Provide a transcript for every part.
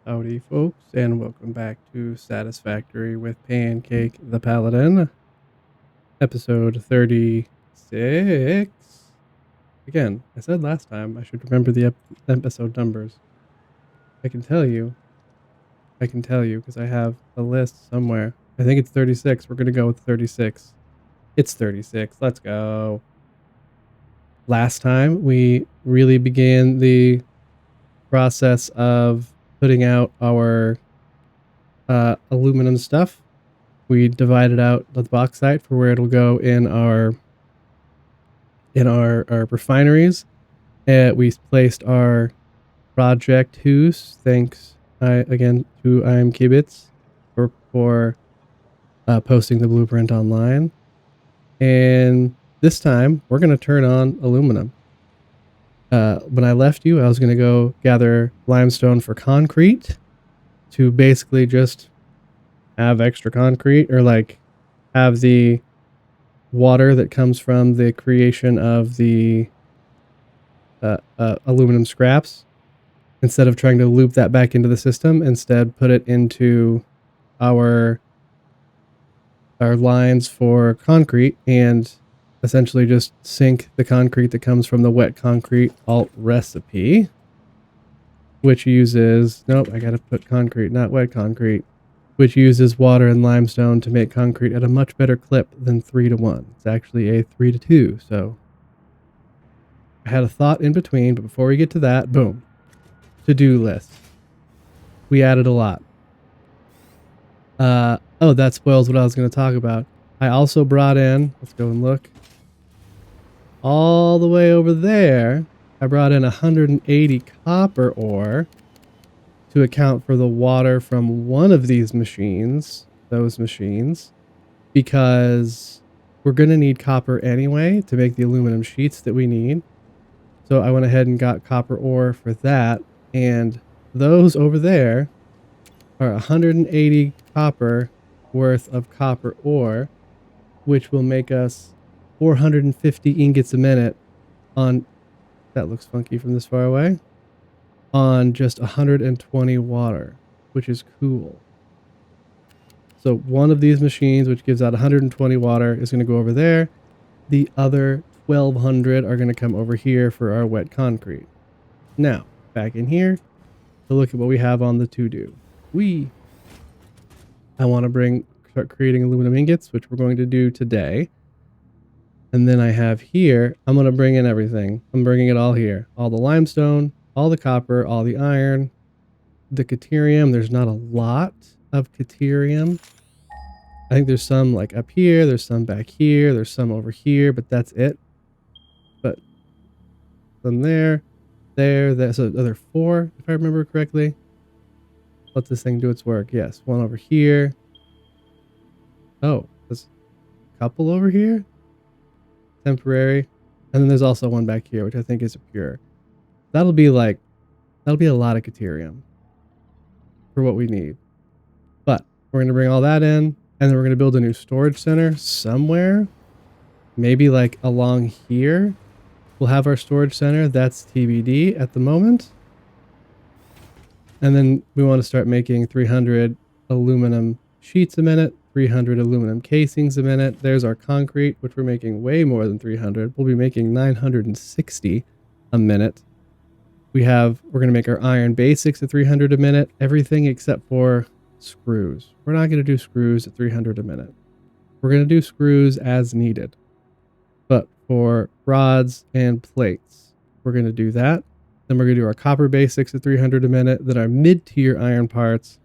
Howdy, folks, and welcome back to Satisfactory with Pancake the Paladin, episode 36. Again, I said last time I should remember the episode numbers. I can tell you, because I have a list somewhere. I think it's 36. We're going to go with 36. It's 36. Let's go. Last time, we really began the process of putting out our aluminum stuff. We divided out the bauxite for where it'll go in our refineries. We placed our project who's thanks again to I am Kibitz for posting the blueprint online. And this time we're gonna turn on aluminum. When I left you, I was gonna go gather limestone for concrete to basically just have extra concrete, or like have the water that comes from the creation of the aluminum scraps, instead of trying to loop that back into the system, instead put it into our lines for concrete and essentially just sink the concrete that comes from the wet concrete alt recipe, which uses, nope, I gotta put concrete, not wet concrete, which uses water and limestone to make concrete at a much better clip than 3-to-1. It's actually a 3-to-2, so I had a thought in between, but before we get to that, boom. To-do list. We added a lot. Oh, that spoils what I was going to talk about. I also brought in, let's go and look, all the way over there, I brought in 180 copper ore to account for the water from one of these machines, because we're going to need copper anyway to make the aluminum sheets that we need. So I went ahead and got copper ore for that, and those over there are 180 copper worth of copper ore, which will make us 450 ingots a minute on, that looks funky from this far away, on just 120 water, which is cool. So one of these machines, which gives out 120 water, is going to go over there. The other 1200 are going to come over here for our wet concrete. Now, back in here to look at what we have on the to-do. I want to start creating aluminum ingots, which we're going to do today. And then I have here, I'm going to bring in everything. I'm bringing it all here. All the limestone, all the copper, all the iron, the caterium. There's not a lot of caterium. I think there's some like up here, there's some back here, there's some over here, but that's it. But from there, so there are 4, if I remember correctly. Let this thing do its work. Yes, one over here. Oh, there's a couple over here. Temporary. And then there's also one back here, which I think is a pure. That'll be a lot of caterium for what we need. But we're going to bring all that in, and then we're going to build a new storage center somewhere. Maybe like along here. We'll have our storage center. That's TBD at the moment. And then we want to start making 300 aluminum sheets a minute, 300 aluminum casings a minute. There's our concrete, which we're making way more than 300. We'll be making 960 a minute. We're going to make our iron basics at 300 a minute, everything except for screws. We're not going to do screws at 300 a minute. We're going to do screws as needed. But for rods and plates, we're going to do that. Then we're going to do our copper basics at 300 a minute. Then our mid-tier iron parts,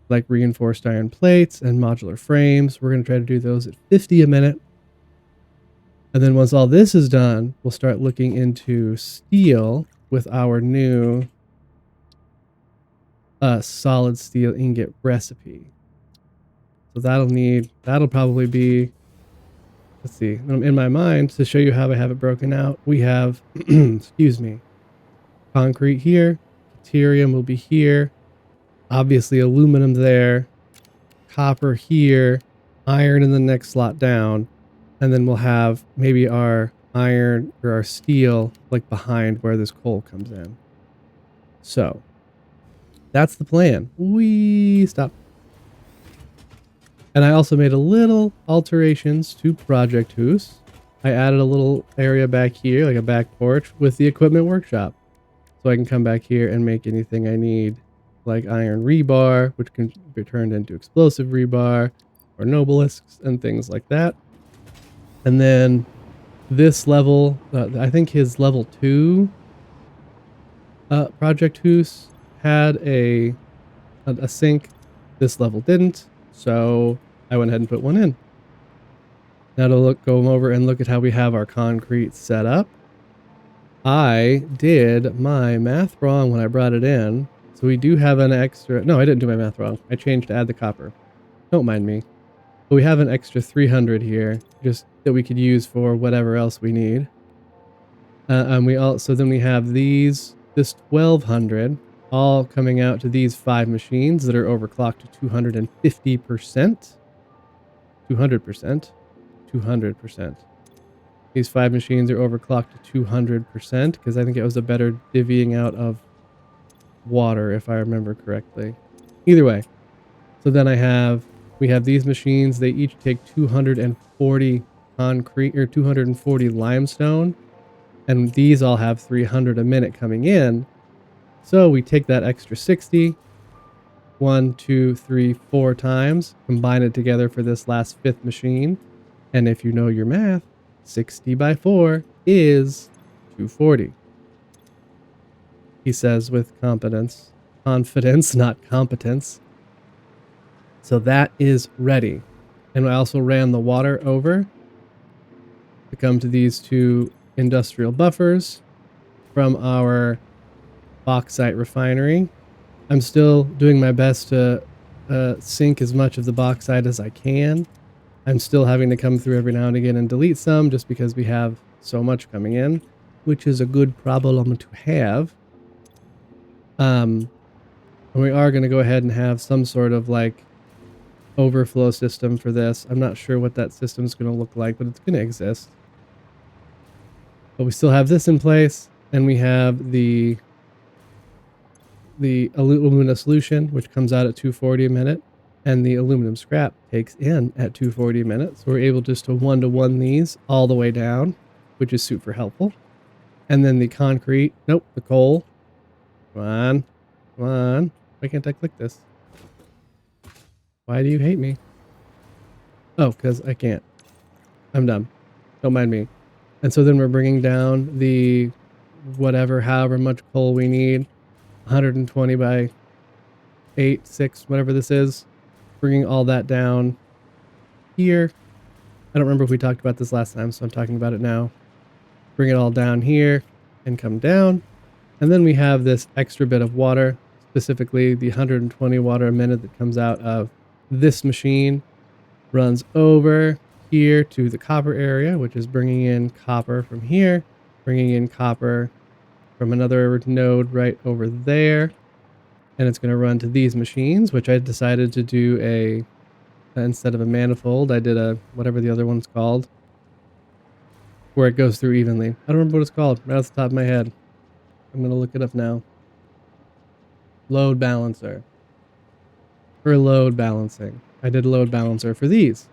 like reinforced iron plates and modular frames, we're going to try to do those at 50 a minute. And then once all this is done, we'll start looking into steel with our new solid steel ingot recipe. So that'll probably be, let's see, in my mind, to show you how I have it broken out, we have, excuse me, concrete here, caterium will be here, obviously aluminum there, copper here, iron in the next slot down, and then we'll have maybe our iron or our steel like behind where this coal comes in. So That's the plan. We stop. And I also made a little alterations to Project Hoos. I added a little area back here, like a back porch, with the equipment workshop. So I can come back here and make anything I need, like iron rebar, which can be turned into explosive rebar, or nobelisks, and things like that. And then this level, I think his level 2 Project Hoos had a sink. This level didn't, so I went ahead and put one in. Now to go over and look at how we have our concrete set up. I did my math wrong when I brought it in. So we do have an extra... No, I didn't do my math wrong. I changed to add the copper. Don't mind me. But we have an extra 300 here, just that we could use for whatever else we need. So then we have this 1200, all coming out to these 5 machines that are overclocked to 250%. 200%. 200%. These 5 machines are overclocked to 200% because I think it was a better divvying out of water, if I remember correctly. Either way. So then we have these machines. They each take 240 concrete, or 240 limestone. And these all have 300 a minute coming in. So we take that extra 60, 1, 2, 3, 4 times, combine it together for this last 5th machine. And if you know your math, 60 by 4 is 240. He says with confidence, not competence. So that is ready. And I also ran the water over to come to these 2 industrial buffers from our bauxite refinery. I'm still doing my best to sink as much of the bauxite as I can. I'm still having to come through every now and again and delete some just because we have so much coming in, which is a good problem to have. And we are going to go ahead and have some sort of like overflow system for this. I'm not sure what that system is going to look like, but it's going to exist. But we still have this in place, and we have the aluminum solution, which comes out at 240 a minute, and the aluminum scrap takes in at 240 a minute. So we're able just to one-to-one these all the way down, which is super helpful. And then the concrete, nope, the coal. Come on, come on. Why can't I click this? Why do you hate me? Oh, because I can't. I'm dumb. Don't mind me. And so then we're bringing down the however much coal we need. 120 by 8, 6, whatever this is. Bringing all that down here. I don't remember if we talked about this last time, so I'm talking about it now. Bring it all down here and come down. And then we have this extra bit of water, specifically the 120 water a minute that comes out of this machine, runs over here to the copper area, which is bringing in copper from here, bringing in copper from another node right over there. And it's going to run to these machines, which I decided to do instead of a manifold, I did whatever the other one's called, where it goes through evenly. I don't remember what it's called right off the top of my head. I'm going to look it up now. Load balancer. For load balancing. I did a load balancer for these.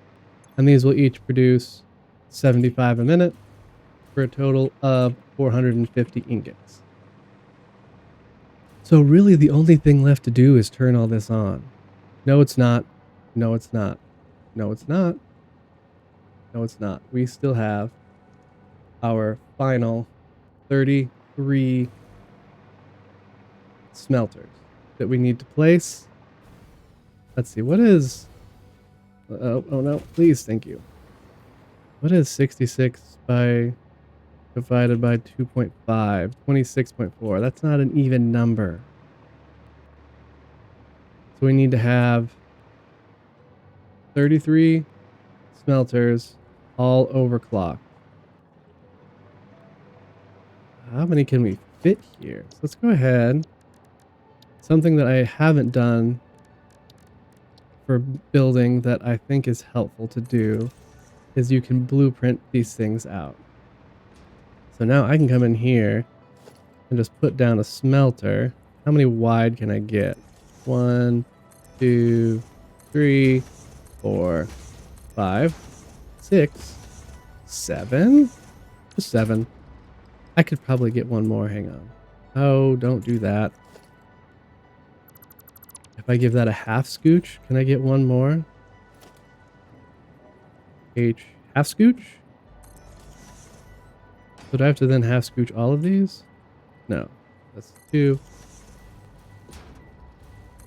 And these will each produce 75 a minute for a total of 450 ingots. So really the only thing left to do is turn all this on. No, it's not. No, it's not. No, it's not. No, it's not. We still have our final 33 smelters that we need to place. Let's see, what is... oh no, please, thank you. What is 66 divided by 2.5? 26.4. That's not an even number. So we need to have 33 smelters all overclocked. How many can we fit here? So let's go ahead. Something that I haven't done for building that I think is helpful to do is you can blueprint these things out. So now I can come in here and just put down a smelter. How many wide can I get? 1, 2, 3, 4, 5, 6, 7. Just 7. I could probably get one more. Hang on. Oh, don't do that. If I give that a half scooch, can I get one more? H half scooch? So do I have to then half scooch all of these? No. That's 2,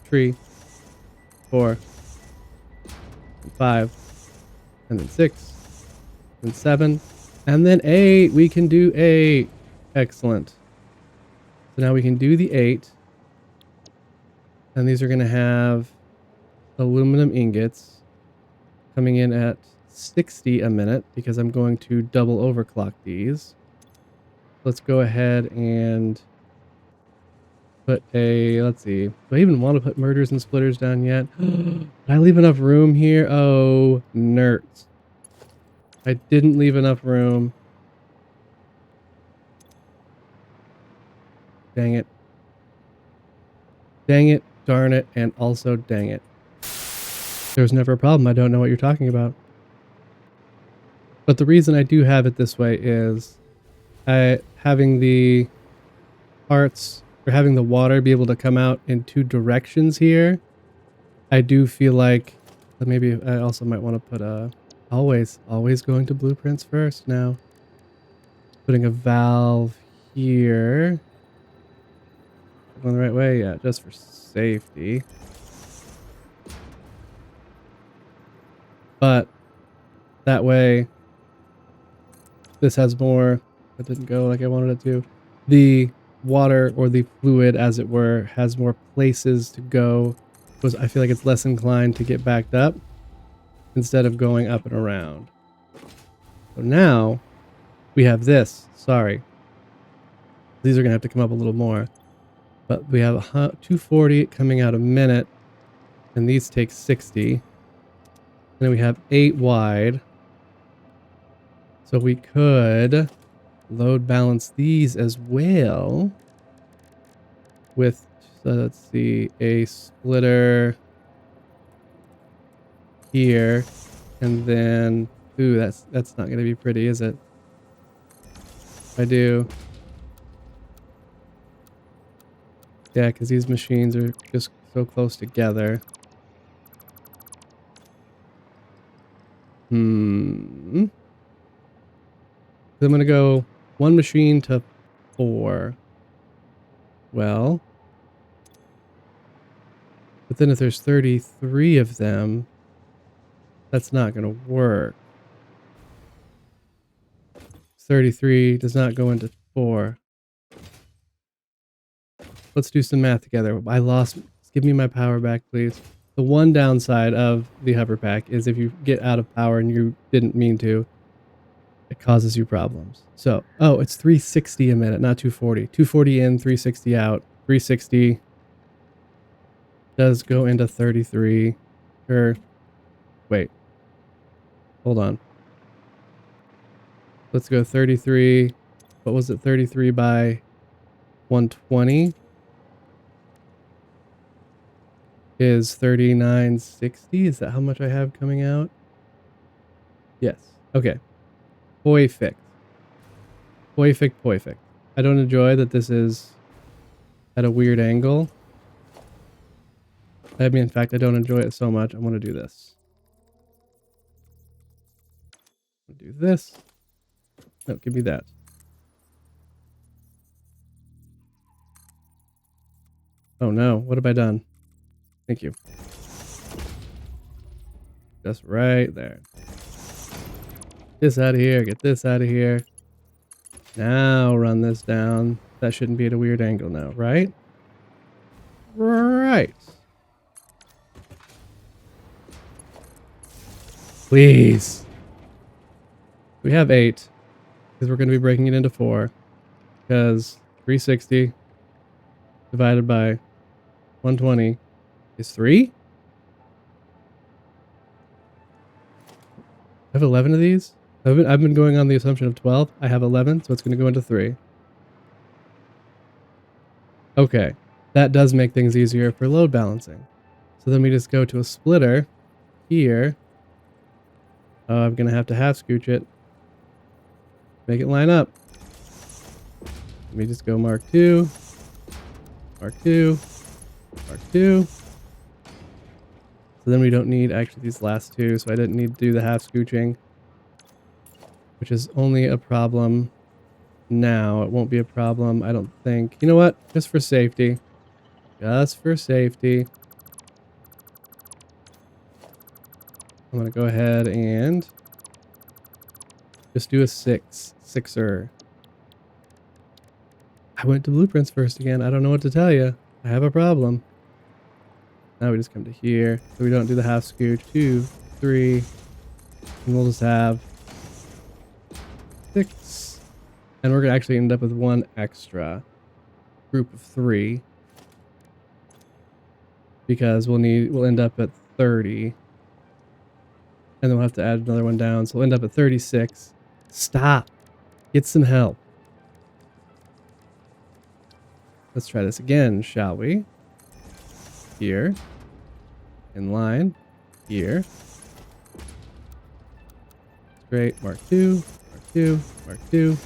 3, 4, and 5, and then 6, and 7, and then 8. We can do 8. Excellent. So now we can do the 8. And these are going to have aluminum ingots coming in at 60 a minute because I'm going to double overclock these. Let's go ahead and put a, let's see, do I even want to put murders and splitters down yet? Did I leave enough room here? Oh, nerds. I didn't leave enough room. Dang it. Dang it, darn it, and also dang it. There's never a problem. I don't know what you're talking about. But the reason I do have it this way is having the parts or having the water be able to come out in 2 directions here. I do feel like maybe I also might want to put a always going to blueprints first now. Putting a valve here. Going the right way? Yeah, just for safety. But that way this has more. That didn't go like I wanted it to. The water, or the fluid as it were, has more places to go, because I feel like it's less inclined to get backed up instead of going up and around. So now we have this. Sorry, these are gonna have to come up a little more, but we have 240 coming out a minute, and these take 60. And then we have 8 wide, so we could load balance these as well with, so let's see, a splitter here, and then, ooh, that's not going to be pretty, is it? I do. Yeah, because these machines are just so close together. I'm going to go 1 machine to 4. Well, but then if there's 33 of them, that's not going to work. 33 does not go into 4. Let's do some math together. I lost. Give me my power back, please. The one downside of the hover pack is if you get out of power and you didn't mean to, it causes you problems. So, oh, it's 360 a minute, not 240. 240 in, 360 out. 360 does go into 33. Or, wait. Hold on. Let's go 33. What was it? 33 by 120 is 3960. Is that how much I have coming out? Yes. Okay. Perfect. Perfect. I don't enjoy that this is at a weird angle. I mean, in fact, I don't enjoy it so much. I want to do this. Do this. No, give me that. Oh no, what have I done? Thank you. Just right there. Get this out of here. Get this out of here. Now run this down. That shouldn't be at a weird angle now, right? Right. Please. We have 8. Because we're going to be breaking it into 4. Because 360 divided by 120 is 3? I have 11 of these? I've been going on the assumption of 12. I have 11, so it's going to go into 3. Okay. that does make things easier for load balancing. So then we just go to a splitter here. Oh, I'm gonna have to half scooch it. Make it line up. Let me just go Mark 2, Mark 2, Mark 2. So then we don't need actually these last two, so I didn't need to do the half scooching, which is only a problem now. It won't be a problem, I don't think. You know what? Just for safety. Just for safety. I'm going to go ahead and just do a sixer. I went to blueprints first again. I don't know what to tell you. I have a problem. Now we just come to here, so we don't do the half scooch. 2, 3, and we'll just have 6. And we're gonna actually end up with one extra group of 3 because we'll end up at 30, and then we'll have to add another one down, so we'll end up at 36. Stop. Get some help. Let's try this again, shall we? Here. In line. Here. Great. Mark 2. Mark 2. Mark 2.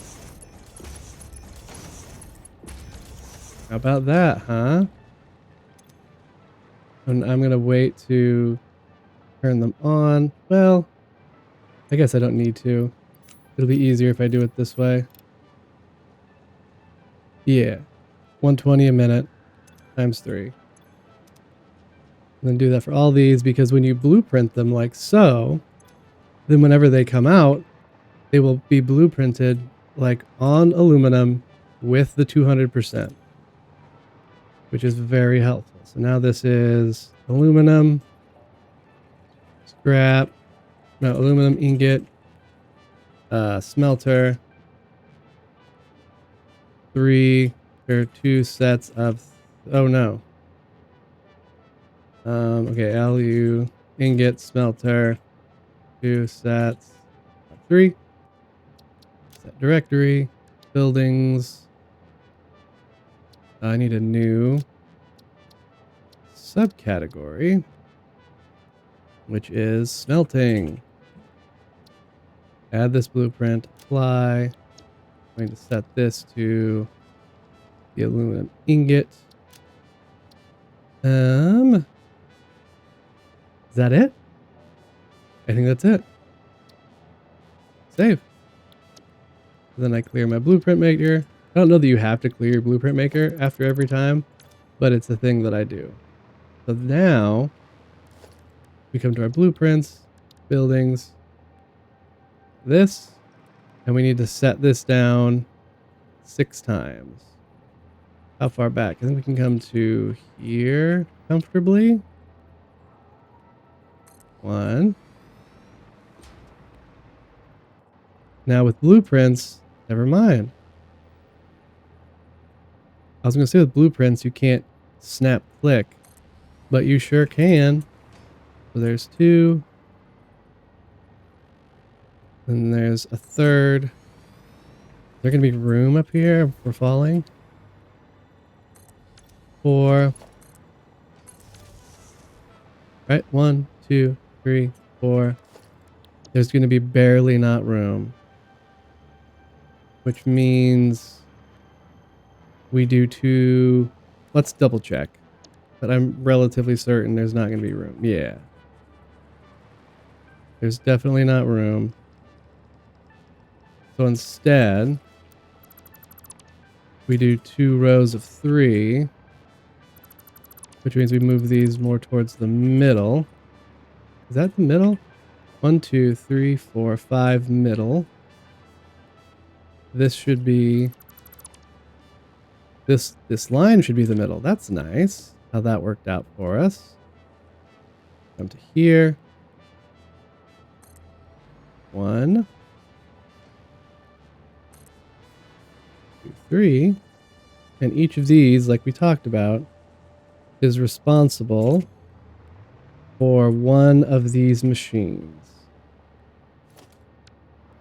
How about that, huh? And I'm going to wait to turn them on. Well, I guess I don't need to. It'll be easier if I do it this way. Yeah. 120 a minute times 3. And then do that for all these, because when you blueprint them like so, then whenever they come out, they will be blueprinted like on aluminum with the 200%, which is very helpful. So now this is aluminum, scrap, no, aluminum ingot, smelter, 3 or 2 sets of, oh no. Okay, Alu ingot, smelter, 2 sets of 3. Set directory, buildings. I need a new subcategory, which is smelting. Add this blueprint, apply. I'm going to set this to the aluminum ingot. Is that it? I think that's it. Save. Then I clear my blueprint maker. I don't know that you have to clear your blueprint maker after every time, but it's a thing that I do. So now we come to our blueprints, buildings, this, and we need to set this down 6 times. How far back? I think we can come to here comfortably. 1. Now with blueprints, never mind. I was going to say with blueprints, you can't snap click, but you sure can. So there's 2. And there's a 3rd. Is there going to be room up here if we're falling? 4. Right, 1, 2, 3, 4. There's going to be barely not room. Which means we do 2. Let's double check. But I'm relatively certain there's not going to be room. Yeah. There's definitely not room. So instead, we do 2 rows of 3, which means we move these more towards the middle. Is that the middle? 1, 2, 3, 4, 5, middle. This should be, this line should be the middle. That's nice how that worked out for us. Come to here. 1, 2, 3. And each of these, like we talked about, is responsible for one of these machines.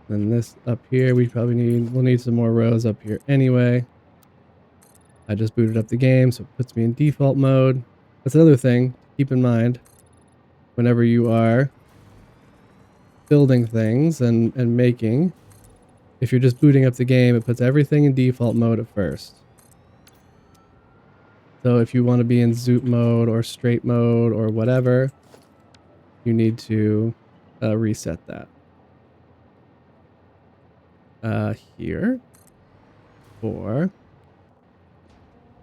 Then this up here, we'll need some more rows up here anyway. I just booted up the game, so it puts me in default mode. That's another thing to keep in mind whenever you are building things and making. If you're just booting up the game, it puts everything in default mode at first. So if you want to be in zoop mode or straight mode or whatever, you need to reset that. Here, 4,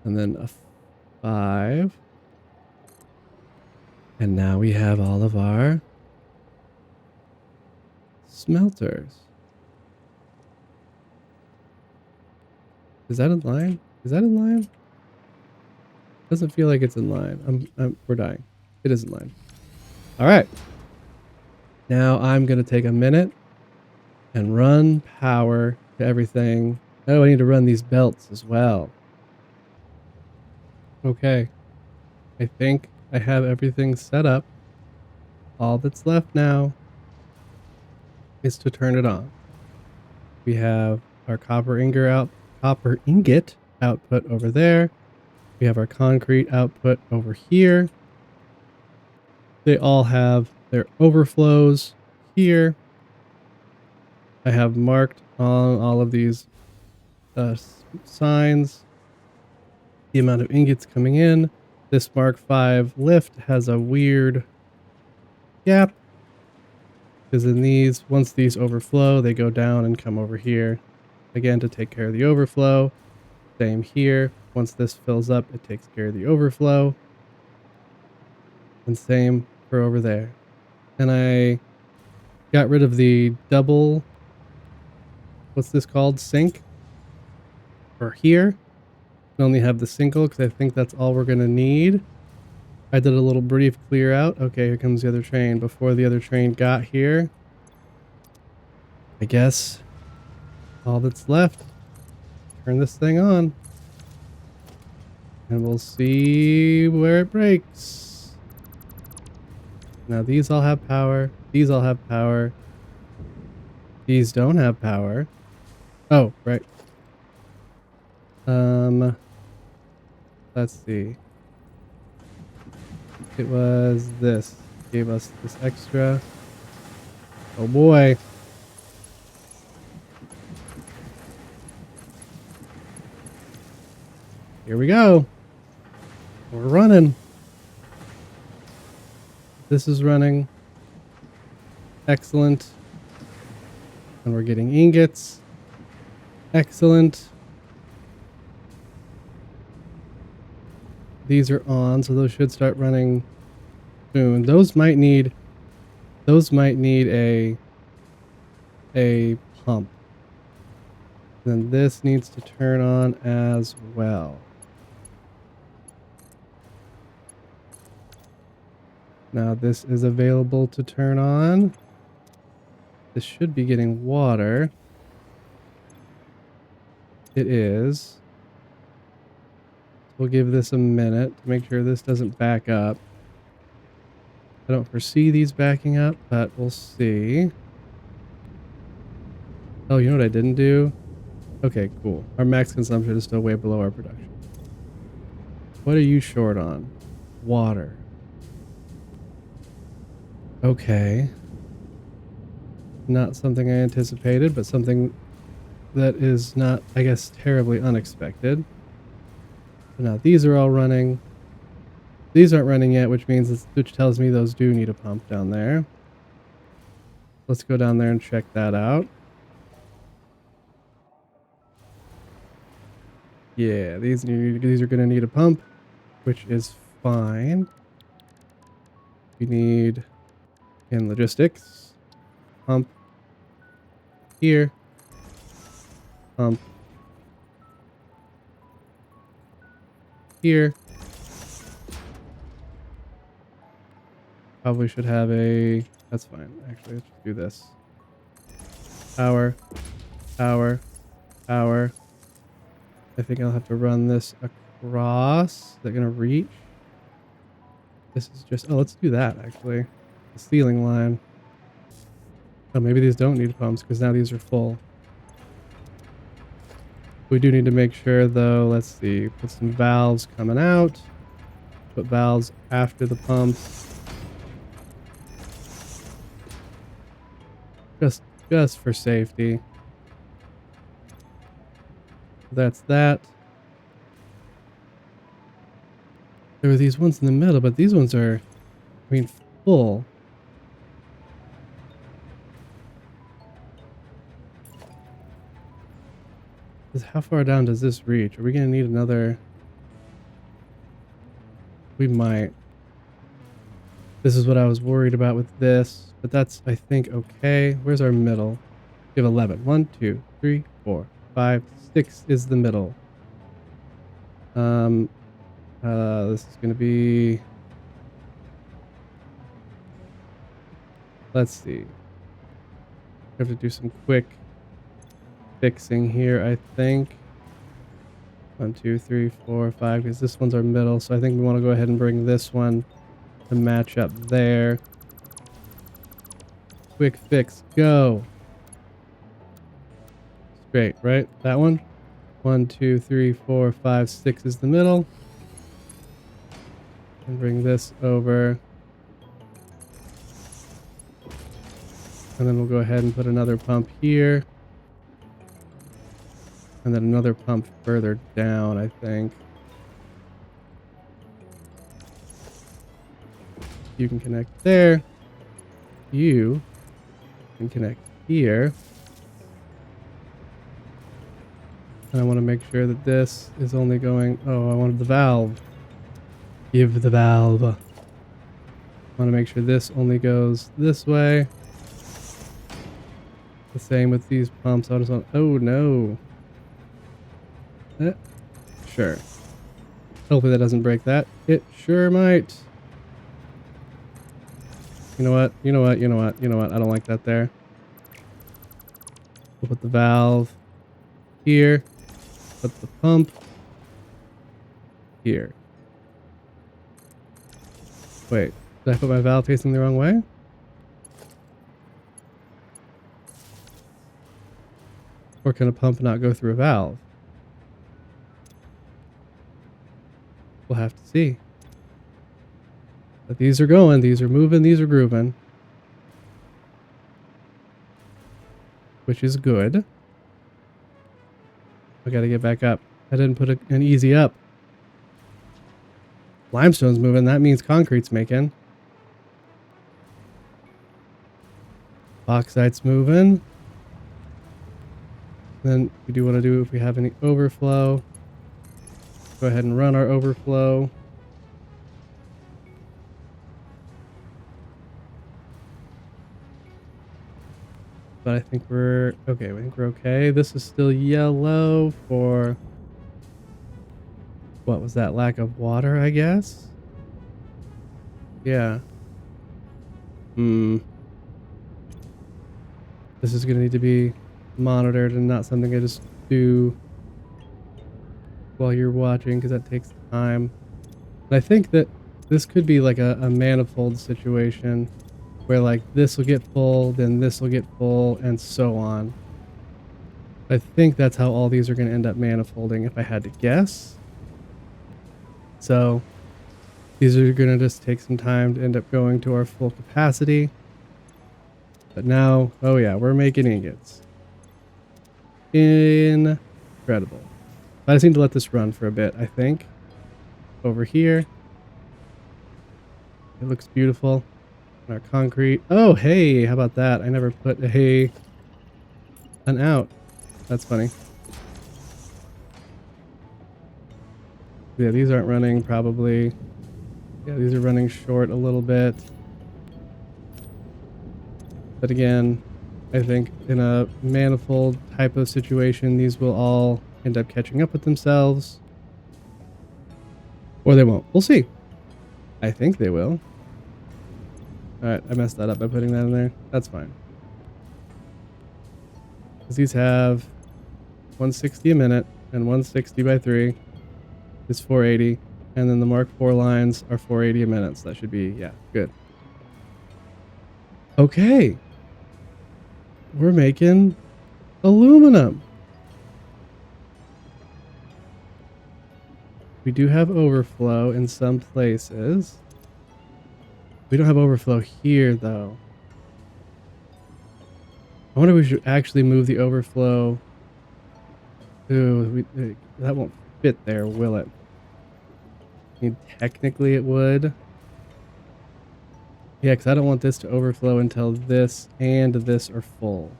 and then a 5. And now we have all of our smelters. Is that in line? Is that in line? Doesn't feel like it's in line. We're dying. It is in line. All right. Now I'm going to take a minute and run power to everything. Oh, I need to run these belts as well. Okay. I think I have everything set up. All that's left now is to turn it on. We have our copper ingot output over there. We have our concrete output over here. They all have their overflows here. I have marked on all of these signs the amount of ingots coming in. This Mark V lift has a weird gap because in these, once these overflow, they go down and come over here again to take care of the overflow. Same here. Once this fills up, it takes care of the overflow. And same for over there. And I got rid of the double, what's this called? Sink? Or here. I only have the single because I think that's all we're going to need. I did a little brief clear out. Okay, here comes the other train. Before the other train got here, I guess all that's left, turn this thing on. And we'll see where it breaks. Now these all have power. These all have power. These don't have power. Oh, right. Let's see. It was this. Gave us this extra. Oh boy. Here we go. We're running. This is running. Excellent. And we're getting ingots. Excellent. These are on, so those should start running soon. Those might need a pump. Then this needs to turn on as well. Now this is available to turn on. This should be getting water. It is. We'll give this a minute to make sure this doesn't back up. I don't foresee these backing up, but we'll see. Oh, you know what I didn't do? Okay, cool. Our max consumption is still way below our production. What are you short on? Water. Okay. Not something I anticipated, but something that is not, I guess, terribly unexpected. So now these are all running. These aren't running yet, which tells me those do need a pump down there. Let's go down there and check that out. Yeah, these are going to need a pump, which is fine. We need, in logistics, pump here, pump here. Probably should have a, that's fine. Actually, let's just do this. Power, power, power. I think I'll have to run this across. Is that going to reach? This is just, oh, let's do that actually. The ceiling line. Oh, maybe these don't need pumps because now these are full. We do need to make sure though, let's see, put some valves coming out, put valves after the pumps. Just for safety. That's that. There were these ones in the middle, but these ones are, I mean, full. How far down does this reach? Are we going to need another? We might. This is what I was worried about with this, but that's, I think, okay. Where's our middle? We have 11. 1, 2, 3, 4, 5, 6 is the middle. This is going to be, let's see. I have to do some quick fixing here, I think. 1, 2, 3, 4, 5, because this one's our middle, so I think we want to go ahead and bring this one to match up there. Quick fix, go. Straight, right? That one? 1, 2, 3, 4, 5, 6 is the middle. And bring this over. And then we'll go ahead and put another pump here. And then another pump further down, I think. You can connect there. You can connect here. And I want to make sure that this is only going... Oh, I wanted the valve. Give the valve. I want to make sure this only goes this way. The same with these pumps. I just want... Oh, no. Sure. Hopefully that doesn't break that. It sure might. You know what? You know what? You know what? You know what? I don't like that there. We'll put the valve here. Put the pump here. Wait, did I put my valve facing the wrong way? Or can a pump not go through a valve? We'll have to see. But these are going, these are moving, these are grooving. Which is good. I gotta get back up. I didn't put an easy up. Limestone's moving, that means concrete's making. Bauxite's moving. Then we do want to do, if we have any overflow, go ahead and run our overflow. But I think we're okay. I think we're okay. This is still yellow for, what was that? Lack of water, I guess? Yeah. This is going to need to be monitored and not something I just do while you're watching, because that takes time. And I think that this could be like a manifold situation where like this will get full, then this will get full, and so on. I think that's how all these are going to end up manifolding if I had to guess. So these are going to just take some time to end up going to our full capacity. But now, oh yeah, we're making ingots. Incredible. I just need to let this run for a bit, I think. Over here. It looks beautiful. And our concrete. Oh, hey, how about that? I never put an out. That's funny. Yeah, these aren't running probably. Yeah, these are running short a little bit. But again, I think in a manifold type of situation, these will all end up catching up with themselves. Or they won't. We'll see. I think they will. Alright, I messed that up by putting that in there. That's fine. Because these have 160 a minute, and 160 by 3 is 480. And then the Mark IV lines are 480 a minute. So that should be, yeah, good. Okay. We're making aluminum. We do have overflow in some places. We don't have overflow here, though. I wonder if we should actually move the overflow. Ooh, that won't fit there, will it? I mean, technically it would. Yeah, because I don't want this to overflow until this and this are full.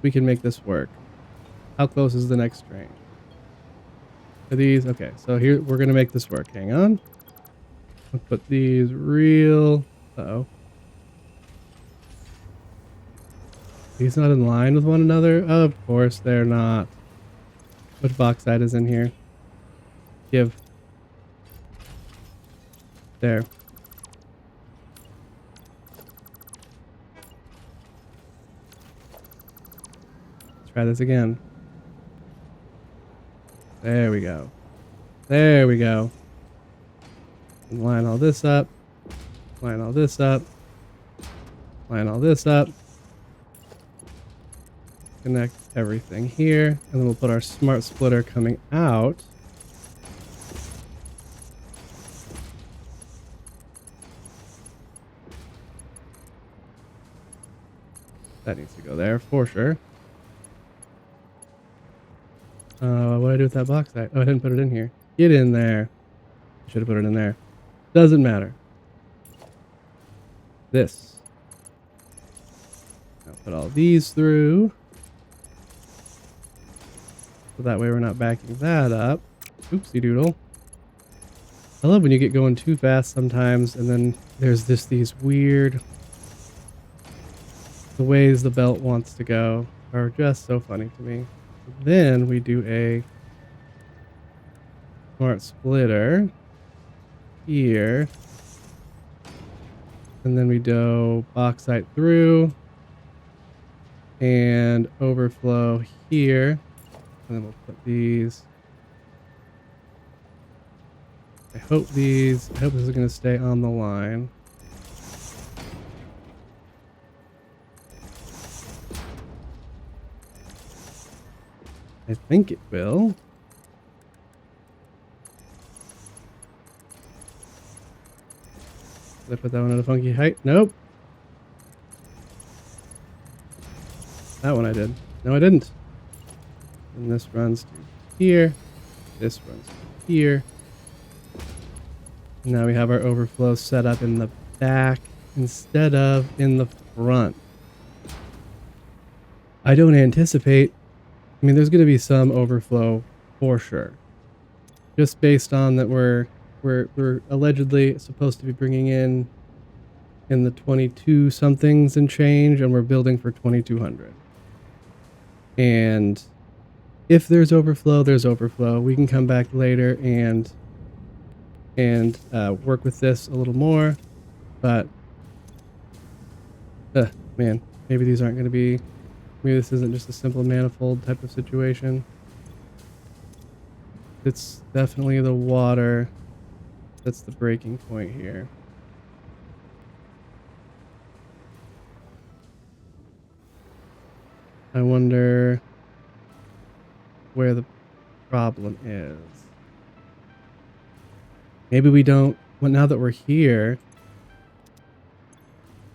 We can make this work. How close is the next train? Are these? Okay, so here we're going to make this work. Hang on. I'll put these real... Uh-oh. These not in line with one another? Of course they're not. Which bauxite is in here? Give. There. Let's try this again. There we go. There we go. Line all this up. Line all this up. Line all this up. Connect everything here. And then we'll put our smart splitter coming out. That needs to go there for sure. What do I do with that bauxite? Oh, I didn't put it in here. Get in there. I should have put it in there. Doesn't matter. This. I'll put all these through. So that way we're not backing that up. Oopsie doodle. I love when you get going too fast sometimes and then there's just these weird... The ways the belt wants to go are just so funny to me. Then we do a smart splitter here. And then we do bauxite through and overflow here. And then we'll put these. I hope this is going to stay on the line. I think it will. Did I put that one at a funky height? Nope. That one I did. No, I didn't. And this runs to here. This runs to here. And now we have our overflow set up in the back instead of in the front. I don't anticipate... I mean, there's going to be some overflow for sure. Just based on that we're allegedly supposed to be bringing in the 22 somethings and change, and we're building for 2200. And if there's overflow, there's overflow. We can come back later and work with this a little more. But man, maybe these aren't going to be... Maybe this isn't just a simple manifold type of situation. It's definitely the water that's the breaking point here. I wonder where the problem is. Maybe we don't... Well, now that we're here,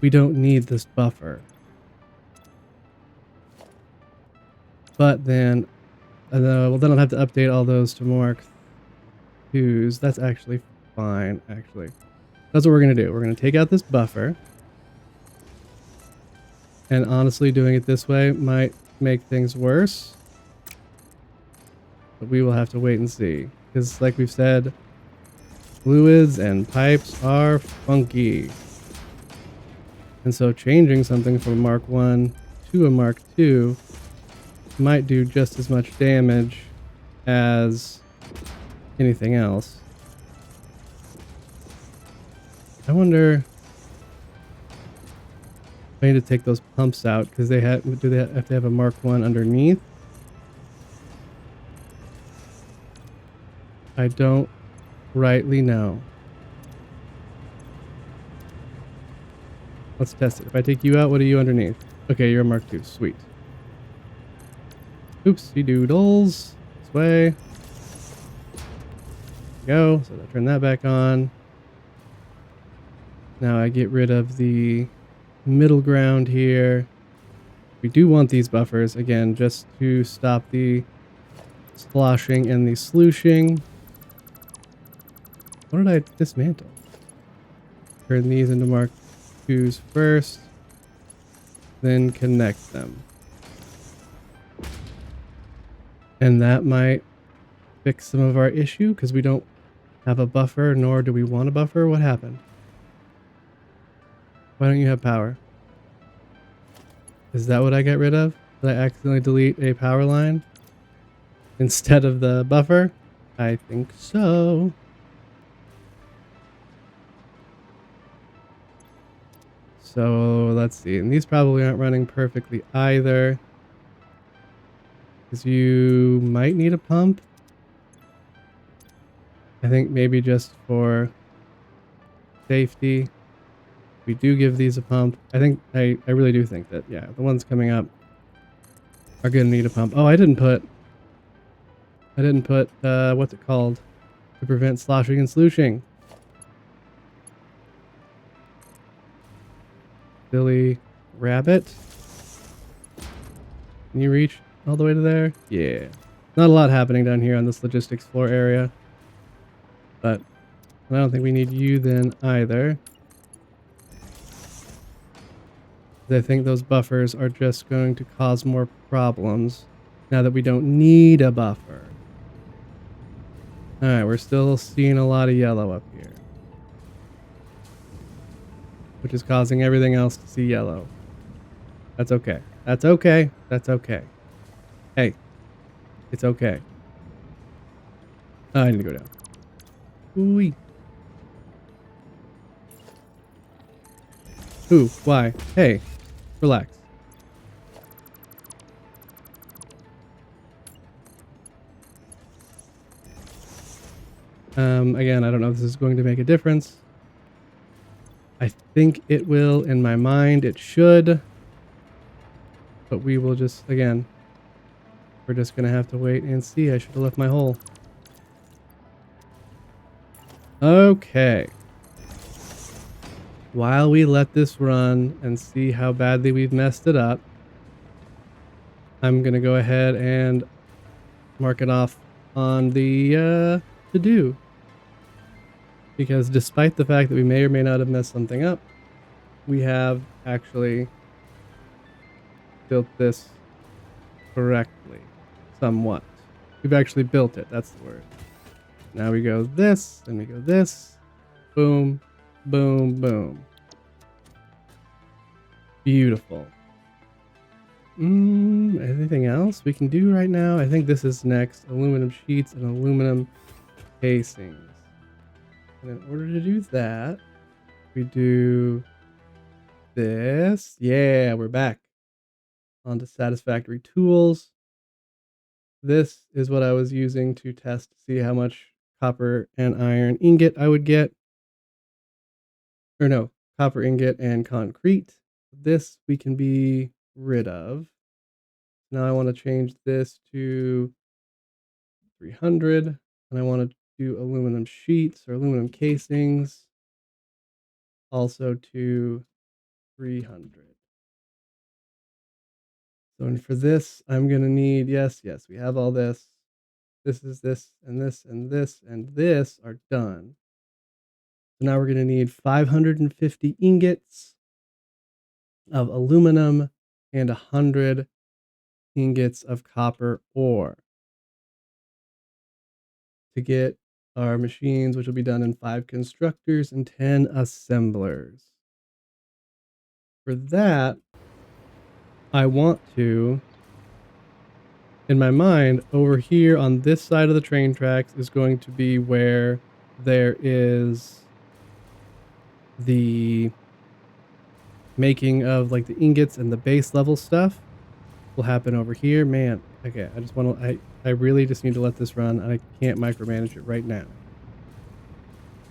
we don't need this buffer. But then, well, then I'll have to update all those to Mark 2s. That's actually fine, actually. That's what we're going to do. We're going to take out this buffer. And honestly, doing it this way might make things worse. But we will have to wait and see. Because like we've said, fluids and pipes are funky. And so changing something from a Mark 1 to a Mark 2 might do just as much damage as anything else. I wonder if I need to take those pumps out because do they have to have a Mark 1 underneath? I don't rightly know. Let's test it. If I take you out, what are you underneath? Okay, you're a Mark 2. Sweet. Oopsie doodles. This way. Go. So I turn that back on. Now I get rid of the middle ground here. We do want these buffers, again, just to stop the sloshing and the slooshing. What did I dismantle? Turn these into Mark IIs first, then connect them. And that might fix some of our issue, because we don't have a buffer, nor do we want a buffer. What happened? Why don't you have power? Is that what I got rid of? Did I accidentally delete a power line instead of the buffer? I think so. So let's see. And these probably aren't running perfectly either, because you might need a pump. I think maybe just for safety, we do give these a pump. I really do think that, yeah, the ones coming up are going to need a pump. Oh, I didn't put, what's it called? To prevent sloshing and slooshing. Silly rabbit. Can you reach all the way to there? Yeah. Not a lot happening down here on this logistics floor area. But I don't think we need you then either. I think those buffers are just going to cause more problems now that we don't need a buffer. Alright, we're still seeing a lot of yellow up here, which is causing everything else to see yellow. That's okay. That's okay. That's okay. Hey, it's okay. I need to go down. Ooh. Ooh, why? Hey, relax. Again, I don't know if this is going to make a difference. I think it will. In my mind, it should. But we will just, again, we're just going to have to wait and see. I should have left my hole. Okay. While we let this run and see how badly we've messed it up, I'm going to go ahead and mark it off on the to-do. Because despite the fact that we may or may not have messed something up, we have actually built this correctly, somewhat. We've actually built it, that's the word. Now we go this, and we go this, boom, boom, boom. Beautiful. Anything else we can do right now? I think this is next. Aluminum sheets and aluminum casings. And in order to do that, we do this. Yeah, we're back onto Satisfactory tools. This is what I was using to test to see how much copper and iron ingot I would get. Or no, copper ingot and concrete. This we can be rid of. Now I want to change this to 300, and I want to do aluminum sheets or aluminum casings also to 300. So and for this, I'm going to need, yes, we have all this. This is this and this and this and this are done. So now we're going to need 550 ingots of aluminum and 100 ingots of copper ore to get our machines, which will be done in 5 constructors and 10 assemblers. For that, I want to, in my mind, over here on this side of the train tracks is going to be where there is the making of like the ingots and the base level stuff will happen over here. Man, okay, I just want to, I really just need to let this run. I can't micromanage it right now.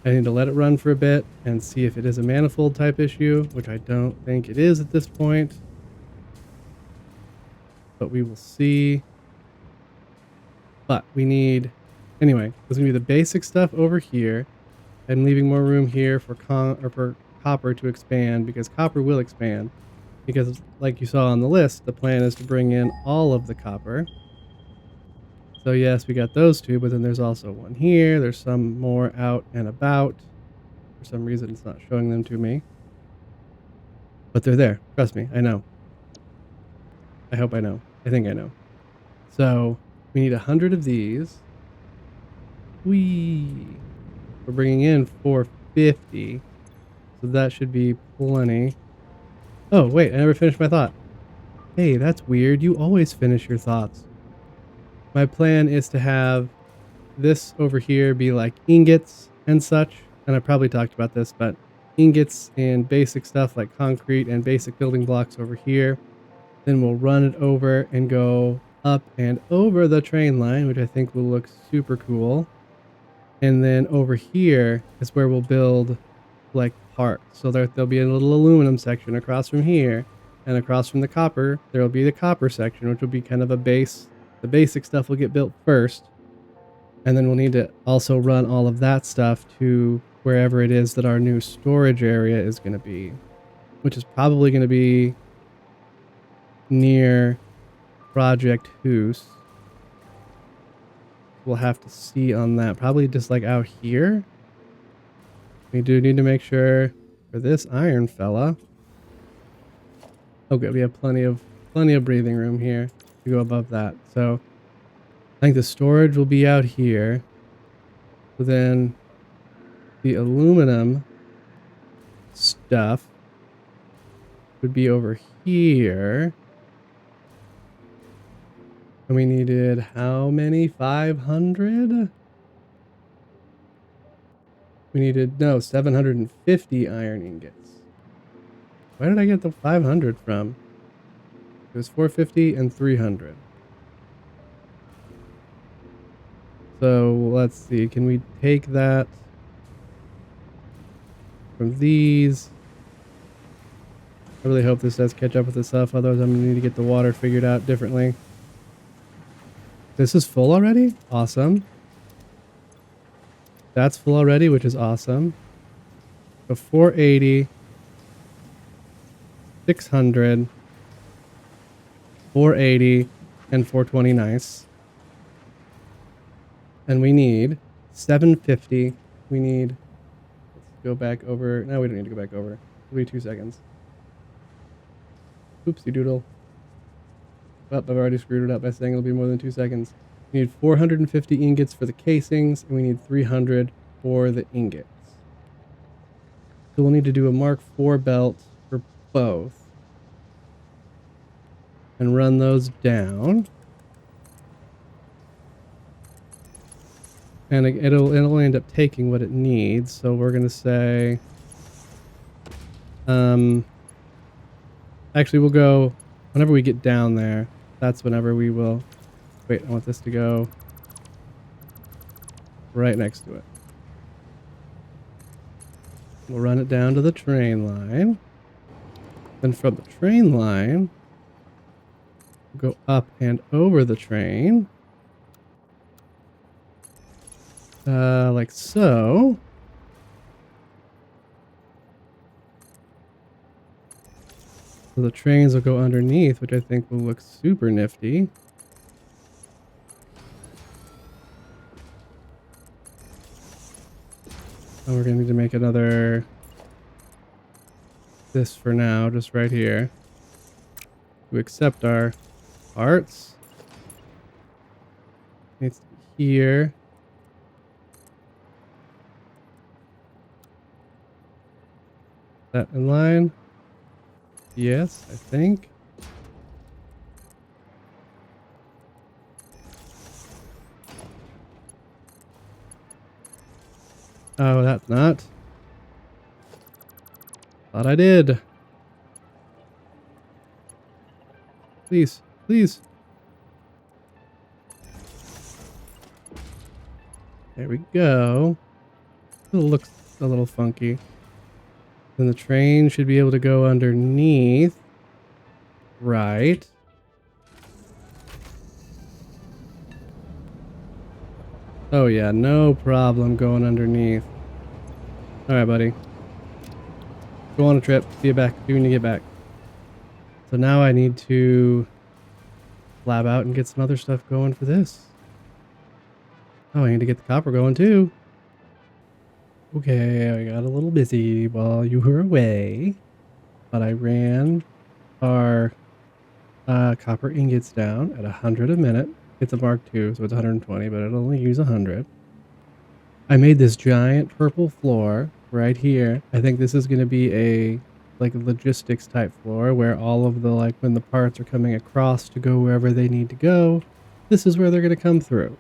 I need to let it run for a bit and see if it is a manifold type issue, which I don't think it is at this point. But we will see. But we need, anyway, there's gonna be the basic stuff over here, and leaving more room here for for copper to expand, because copper will expand. Because like you saw on the list, the plan is to bring in all of the copper. So yes, we got those two, but then there's also one here. There's some more out and about. For some reason, it's not showing them to me. But they're there. Trust me, I know. I hope I know. I think I know. So we need 100 of these. We're bringing in 450. So that should be plenty. Oh, wait, I never finished my thought. Hey, that's weird. You always finish your thoughts. My plan is to have this over here be like ingots and such. And I probably talked about this, but ingots and basic stuff like concrete and basic building blocks over here. Then we'll run it over and go up and over the train line, which I think will look super cool. And then over here is where we'll build like parts. So there'll be a little aluminum section across from here, and across from the copper, there will be the copper section, which will be kind of a base. The basic stuff will get built first, and then we'll need to also run all of that stuff to wherever it is that our new storage area is going to be, which is probably going to be near Project Hoos. We'll have to see on that. Probably just like out here. We do need to make sure for this iron fella. Oh good, we have plenty of breathing room here to go above that. So I think the storage will be out here. So then the aluminum stuff would be over here. And we needed how many? 500? We needed, no, 750 iron ingots. Where did I get the 500 from? It was 450 and 300. So let's see, can we take that from these? I really hope this does catch up with itself, otherwise I'm going to need to get the water figured out differently. This is full already? Awesome. That's full already, which is awesome. So 480, 600, 480, and 420, nice. And we need 750. We need, let's go back over. No, we don't need to go back over. It'll be 2 seconds. Oopsie doodle. Oh, I've already screwed it up by saying it'll be more than 2 seconds. We need 450 ingots for the casings, and we need 300 for the ingots. So we'll need to do a Mark IV belt for both. And run those down. And it'll end up taking what it needs, so we're gonna say actually we'll go whenever we get down there. That's whenever we will. Wait, I want this to go right next to it. We'll run it down to the train line. Then from the train line, we'll go up and over the train. Like so. So the trains will go underneath, which I think will look super nifty. And we're gonna need to make another this for now, just right here. To accept our parts. Needs to be here. That in line? Yes, I think. Oh, that's not. Thought I did. Please, please. There we go. It looks a little funky. Then the train should be able to go underneath. Right. Oh yeah, no problem going underneath. All right, buddy. Go on a trip. See you back when you get back. So now I need to lab out and get some other stuff going for this. Oh, I need to get the copper going too. Okay, I got a little busy while you were away, but I ran our copper ingots down at 100 a minute. It's a Mark II, so it's 120, but it'll only use 100. I made this giant purple floor right here. I think this is going to be a like a logistics type floor where all of the like when the parts are coming across to go wherever they need to go, this is where they're going to come through.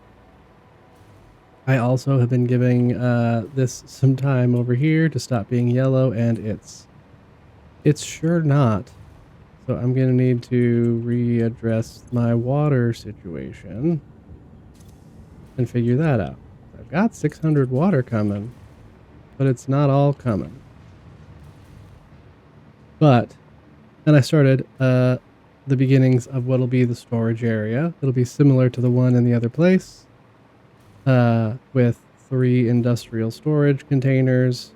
I also have been giving this some time over here to stop being yellow, and it's sure not. So I'm going to need to readdress my water situation and figure that out. I've got 600 water coming, but it's not all coming. But, and I started the beginnings of what'll be the storage area. It'll be similar to the one in the other place, with 3 industrial storage containers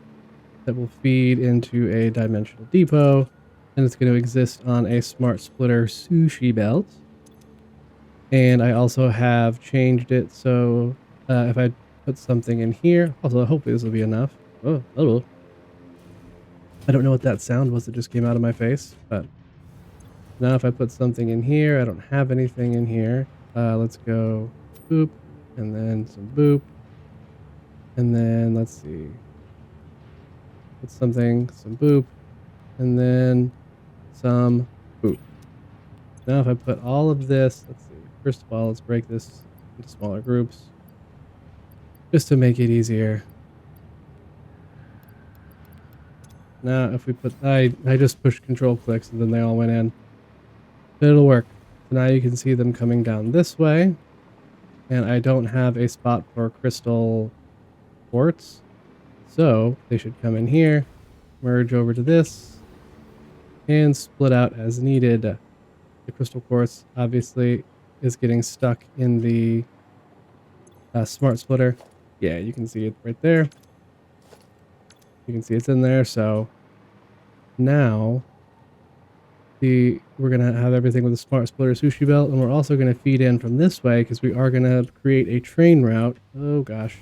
that will feed into a dimensional depot, and it's going to exist on a smart splitter sushi belt. And I also have changed it so if I put something in here, also hopefully this will be enough. Oh, hello. I don't know what that sound was that just came out of my face, but now if I put something in here, I don't have anything in here. Let's go boop, and then some boop, and then let's see. Put something, some boop, and then some boop. Now if I put all of this, let's see. First of all, let's break this into smaller groups just to make it easier. Now if we put, I just pushed control clicks and then they all went in. But it'll work. So now you can see them coming down this way. And I don't have a spot for crystal quartz. So they should come in here, merge over to this, and split out as needed. The crystal quartz obviously is getting stuck in the smart splitter. Yeah, you can see it right there. You can see it's in there. So now we're going to have everything with a smart splitter sushi belt, and we're also going to feed in from this way because we are going to create a train route. Oh gosh.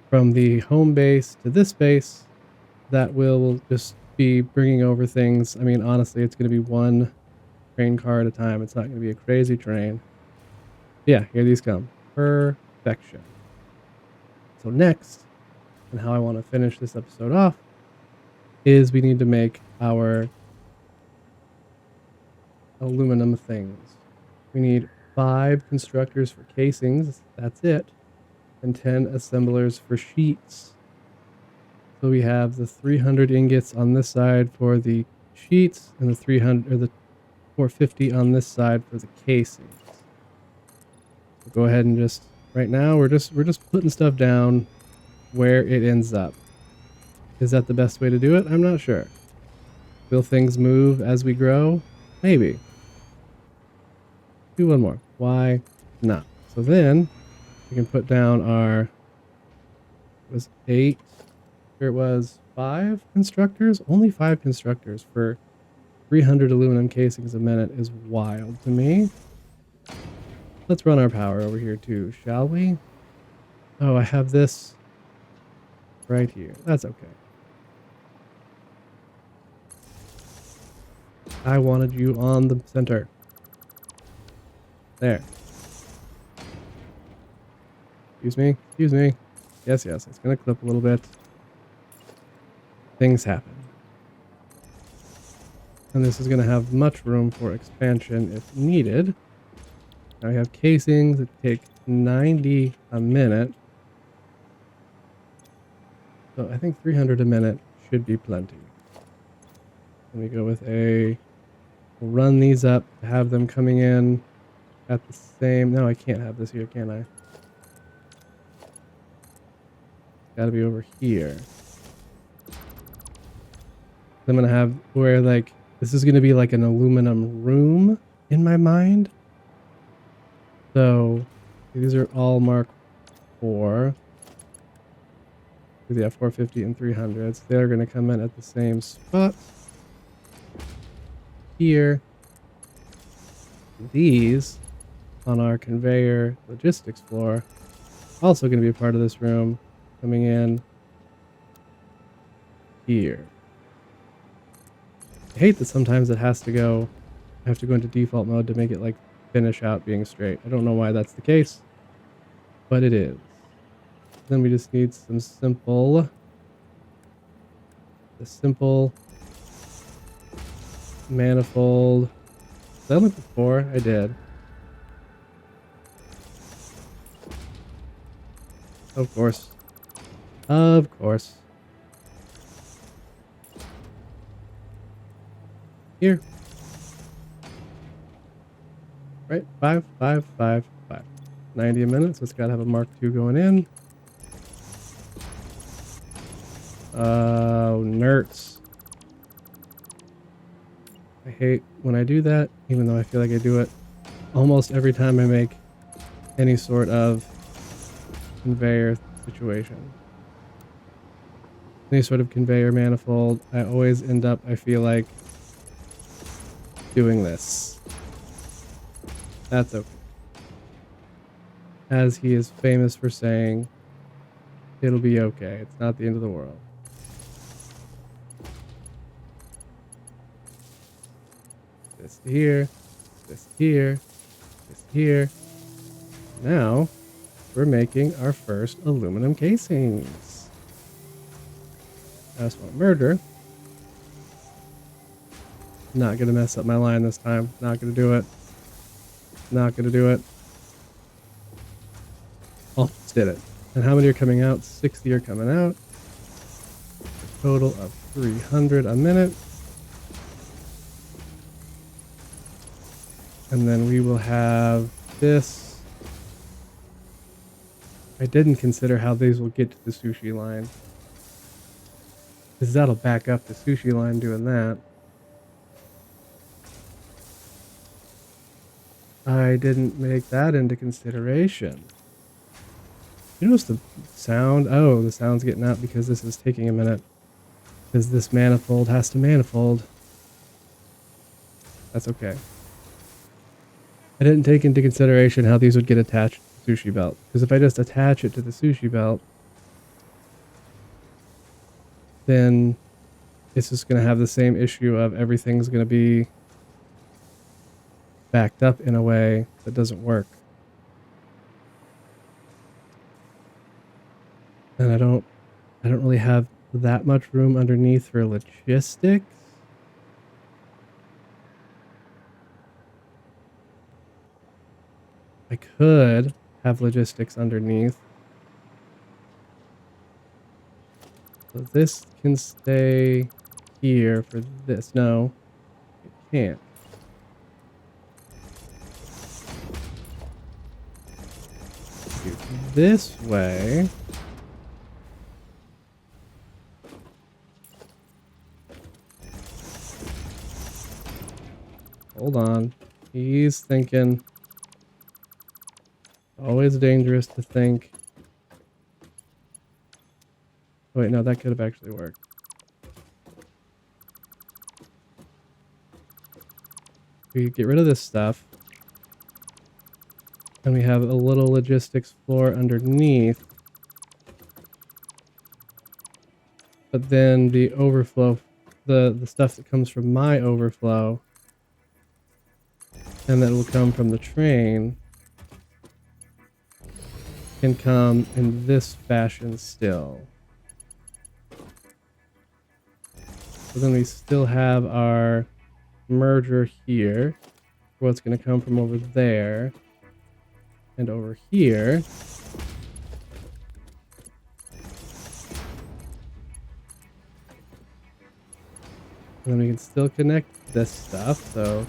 From the home base to this base that will just be bringing over things. I mean, honestly, it's going to be one train car at a time. It's not going to be a crazy train. Yeah, here these come. Perfection. So next, and how I want to finish this episode off, is we need to make our aluminum things. We need 5 constructors for casings. That's it. And 10 assemblers for sheets. So we have the 300 ingots on this side for the sheets, and the 300 or the 450 on this side for the casings. So go ahead and just right now we're just putting stuff down where it ends up. Is that the best way to do it? I'm not sure. Will things move as we grow? Maybe. Do one more. Why not? So then we can put down our, it was 8, here it was 5 constructors. Only 5 constructors for 300 aluminum casings a minute is wild to me. Let's run our power over here too, shall we? Oh, I have this right here. That's okay. I wanted you on the center. There. Excuse me. Excuse me. Yes, yes. It's going to clip a little bit. Things happen. And this is going to have much room for expansion if needed. Now we have casings that take 90 a minute. So I think 300 a minute should be plenty. Let me go with a... We'll run these up to have them coming in at the same... No, I can't have this here, can I? Gotta be over here. I'm gonna have where like this is gonna be like an aluminum room in my mind. So these are all Mark 4. Yeah, 450 and 300s. They're going to come in at the same spot here. These on our conveyor logistics floor also going to be a part of this room, coming in here. I hate that sometimes it has to go, I have to go into default mode to make it like finish out being straight. I don't know why that's the case, but it is. Then we just need some simple, the simple manifold. Did I look before? I did. Of course. Of course. Here. Right? 5, 5, 5, 5. 90 a minute, so it's got to have a Mark II going in. Oh, nerds. I hate when I do that, even though I feel like I do it almost every time I make any sort of conveyor situation. Any sort of conveyor manifold, I always end up, I feel like, doing this. That's okay. As he is famous for saying, it'll be okay. It's not the end of the world. This here, this here, this here. Now, we're making our first aluminum casings. That's what murder. Not gonna mess up my line this time. Not gonna do it. Not gonna do it. Almost did it. And how many are coming out? 60 are coming out. A total of 300 a minute. And then we will have this. I didn't consider how these will get to the sushi line, because that'll back up the sushi line doing that. I didn't make that into consideration. You notice the sound? Oh, the sound's getting out because this is taking a minute. Because this manifold has to manifold. That's okay. I didn't take into consideration how these would get attached to the sushi belt. Because if I just attach it to the sushi belt, then it's just going to have the same issue of everything's going to be backed up in a way that doesn't work. And I don't really have that much room underneath for logistics. I could have logistics underneath. So this can stay here for this. No, it can't. Do it this way. Hold on. He's thinking. Always dangerous to think. Oh, wait, no, that could have actually worked. We get rid of this stuff. And we have a little logistics floor underneath. But then the overflow, the stuff that comes from my overflow, and that will come from the train, can come in this fashion still. So then we still have our merger here, what's going to come from over there and over here. And then we can still connect this stuff. So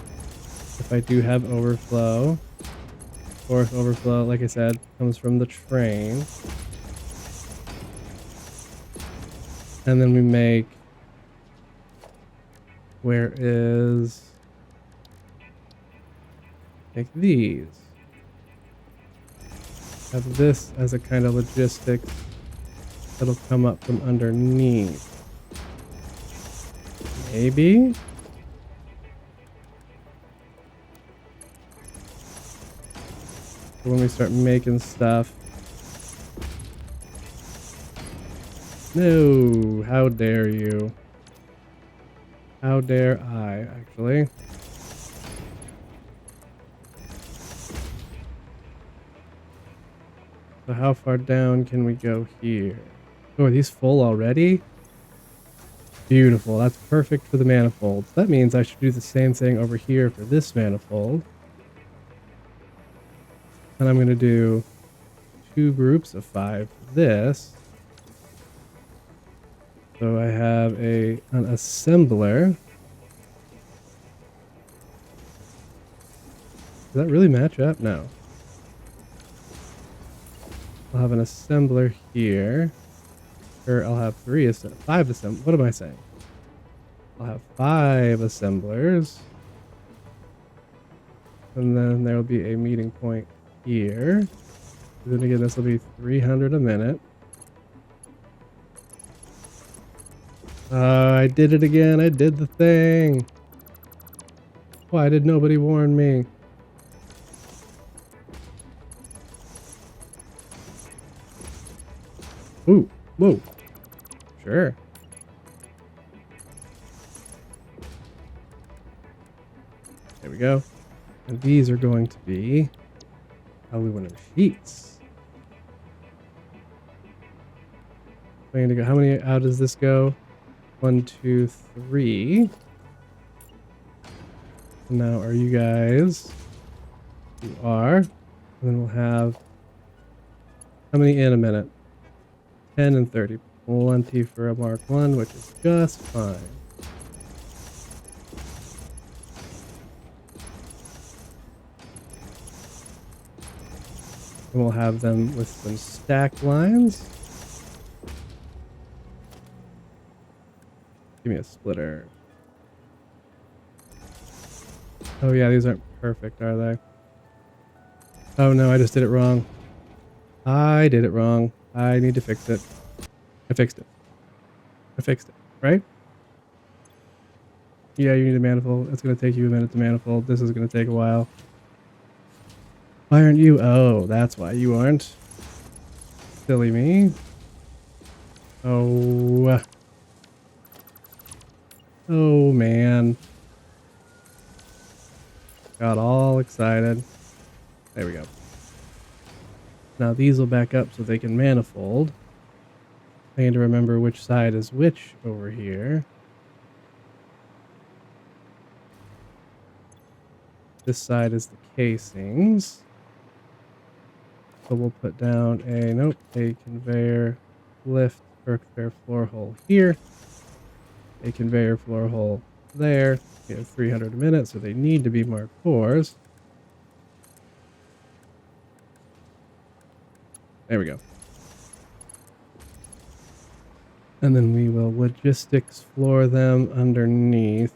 if I do have overflow, or if overflow, like I said, comes from the train, and then we make, where is, make these. have this as a kind of logistics that'll come up from underneath. Maybe? When we start making stuff. No, how dare you? How dare I, actually? So how far down can we go here? Oh, are these full already? Beautiful, that's perfect for the manifolds. That means I should do the same thing over here for this manifold. And I'm going to do 2 groups of 5 for this. So I have an assembler. Does that really match up? No. I'll have an assembler here. Or I'll have 5 assemblers. What am I saying? I'll have 5 assemblers. And then there will be a meeting point here. Then again, this will be 300 a minute. I did it again. I did the thing. Why did nobody warn me? Ooh, whoa. Sure. There we go. And these are going to be aluminum sheets. Going to go. How many out does this go? 1, 2, 3. Now, are you guys? You are. And then we'll have how many in a minute? 10 and 30. Plenty for a Mark 1, which is just fine. And we'll have them with some stack lines. Give me a splitter. Oh yeah, these aren't perfect, are they? Oh no, I just did it wrong. I did it wrong. I need to fix it. I fixed it. I fixed it, right? Yeah, you need a manifold. It's going to take you a minute to manifold. This is going to take a while. Why aren't you? Oh, that's why you aren't. Silly me. Oh. Oh, man. Got all excited. There we go. Now these will back up so they can manifold. I need to remember which side is which over here. This side is the casings. So we'll put down a conveyor lift or conveyor floor hole here. A conveyor floor hole there. We have 300 a minute, so they need to be Mark 4s. There we go. And then we will logistics floor them underneath.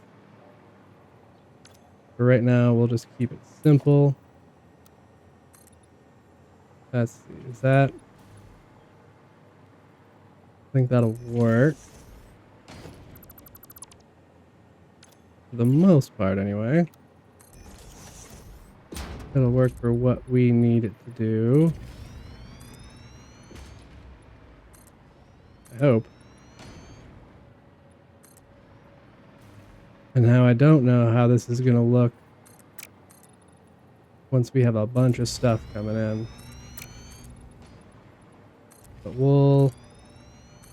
For right now, we'll just keep it simple. Let's see, is that? I think that'll work. For the most part, anyway. It'll work for what we need it to do. I hope. And now I don't know how this is going to look once we have a bunch of stuff coming in. But we'll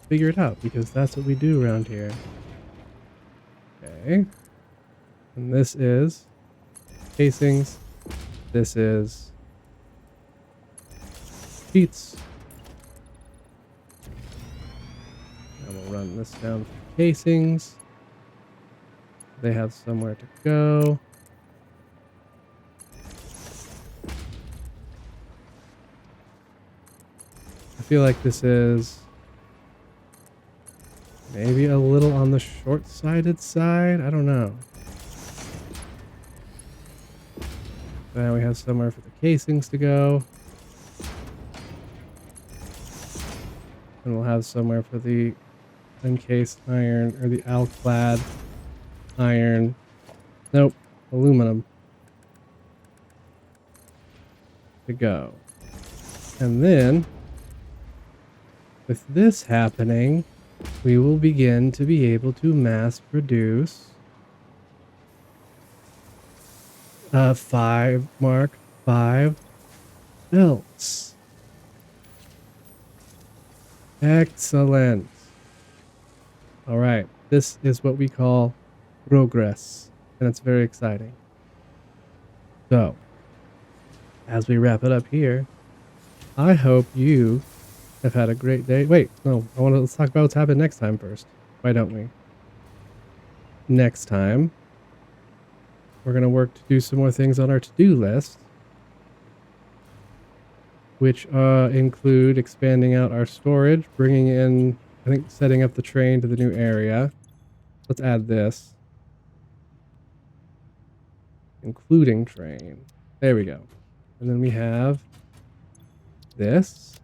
figure it out because that's what we do around here. Okay. And this is casings. This is sheets. And we'll run this down for casings. They have somewhere to go. I feel like this is maybe a little on the short-sighted side. I don't know. Now we have somewhere for the casings to go. And we'll have somewhere for the encased iron or the alclad iron. Nope, aluminum to go. And then with this happening, we will begin to be able to mass produce 5 Mark 5 belts. Excellent. All right, this is what we call progress, and it's very exciting. So, as we wrap it up here, I hope you have had a great day. Wait, no, let's talk about what's happened next time first. Why don't we? Next time, we're going to work to do some more things on our to-do list, which include expanding out our storage, bringing in, I think, setting up the train to the new area. Let's add this. Including train. There we go. And then we have this.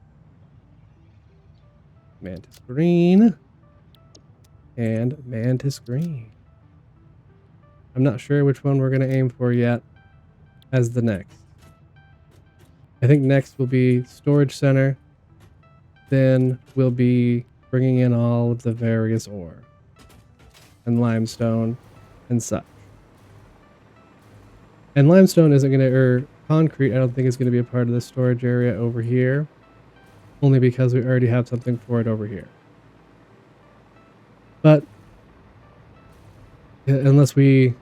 Mantis green. And mantis green. I'm not sure which one we're going to aim for yet as the next. I think next will be storage center. Then we'll be bringing in all of the various ore and limestone and such. And limestone isn't going to, or concrete, I don't think is going to be a part of the storage area over here. Only because we already have something for it over here. But unless we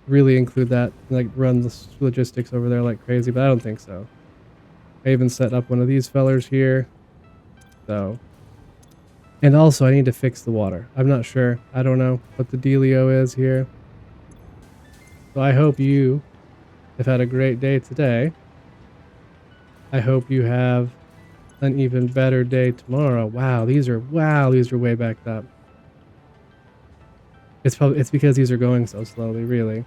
really include that, like run the logistics over there like crazy, but I don't think so. I even set up one of these fellers here. So, and also I need to fix the water. I'm not sure. I don't know what the dealio is here. So I hope you have had a great day today. I hope you have an even better day tomorrow. Wow, these are way backed up. It's because these are going so slowly, really.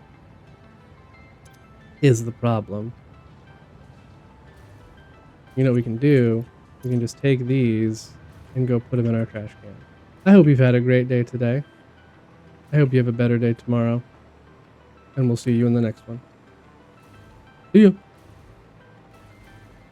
Is the problem. You know what we can do? We can just take these and go put them in our trash can. I hope you've had a great day today. I hope you have a better day tomorrow. And we'll see you in the next one. See you.